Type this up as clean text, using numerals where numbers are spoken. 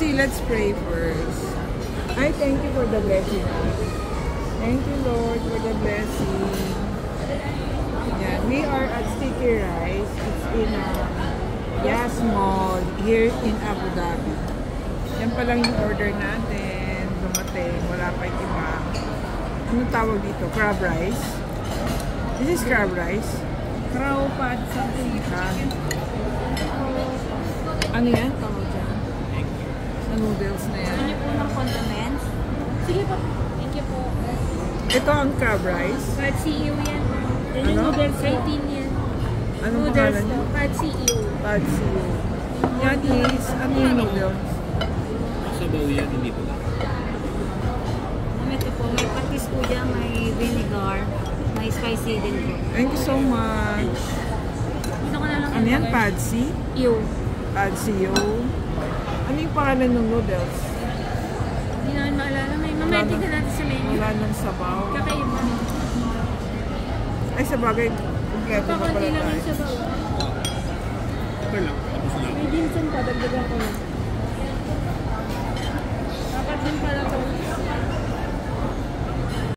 see, let's pray first. I thank you for the blessing. Thank you, Lord, for the blessing. Yeah, we are at Sticky Rice. It's in Yas Mall here in Abu Dhabi. Yan pa lang yung order natin. Dumating, wala pa yung iba. Anong tawag dito? Crab rice? This is crab rice? Crow pad, something like that. Ano yan? Tawag dyan? Sa noodles na yan. Ano po ng condiments? Sige po. Thank you po. Ito ang crab rice. Pad CEO yan. Then yung Ano? noodles 18 yan. Anong Noodles pangalan to. niya? Pad CEO. Pad siyo. Yan is, ano yung noodles? Sabaw yan, hindi po. Ito po, may patis po dyan, may vinegar, may spicy din po. Thank you so much. Dito ko na lang. Ano yan? Pad si? Iyo. Pad siyo. Ano yung pangalan ng noodles? Hindi namin maalala. May mamaya tignan natin sa menu. Wala nang sabaw. Kakaiba. Ay, sa bagay, kompleto na pala Pakunti lang tayo. yung sabaw. Okay lang. Tapos na. May dimsum pa, dagdagan ko na.